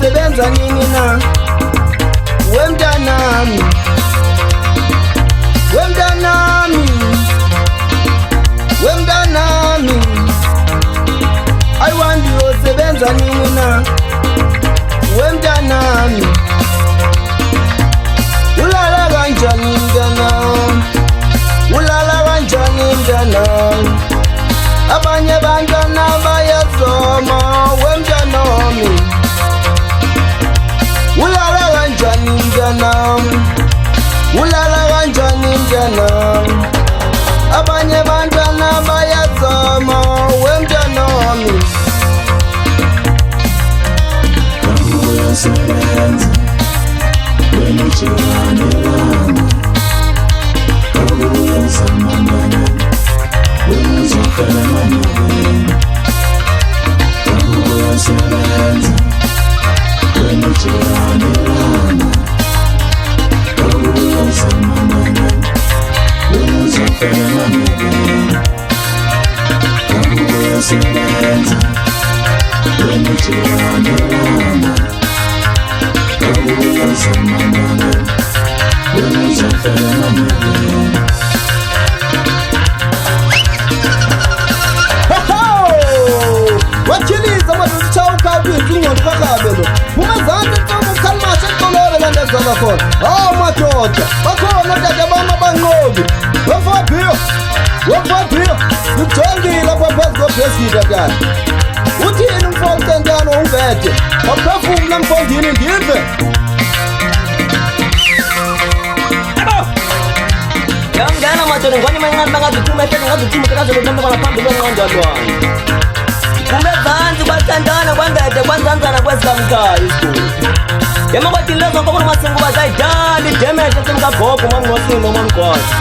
uyosebenza nini na? Wemntanami, wemntanami, wemntanami, ayiwandi uyosebenza nini na? Wemntanami, ulala kanjani mntanami? Ulala kanjani mntanami? Abanye bantwana bayazoma wemntanami. Ulala kanjani mntanami? Ulala kanjani mntanami? Abanye bantwana bayazoma wemntanami. Uyasebenza wenijirani lami, uyazama mama, uyazofela manyabeni. Uyasebenza wenijirani lami, uyazama mama, uyazofela manyabeni. Uyasebenza wenijirani lami, uyazama mama, uyazofela manyabeni. Watyhiliza madoda chawukaphi ingqondo kakhabelo umezantsi ntoma ukhalimashe eqolole la ndezaba khona. Hawu madoda bakhona tata bam abanqobi wemfabhiyo wemfabhiyo ngikujongile apha phezu kobhesita tata. Uthini mfo ucentano ungede waphefumla mfondini ndive. Yangena madoda ngwani mancane bangazithuma ehleke ngazithuma kazolothambe kwanaphambili kwenqondolwane. Kumezantsi kwathandana kwangede kwanzanzana kwezikamkhaya isikulu. Yema kwathini lezo nkokolo masingu bazayidala idemeshe semkabhobho mamnqosini nomamgqwatha.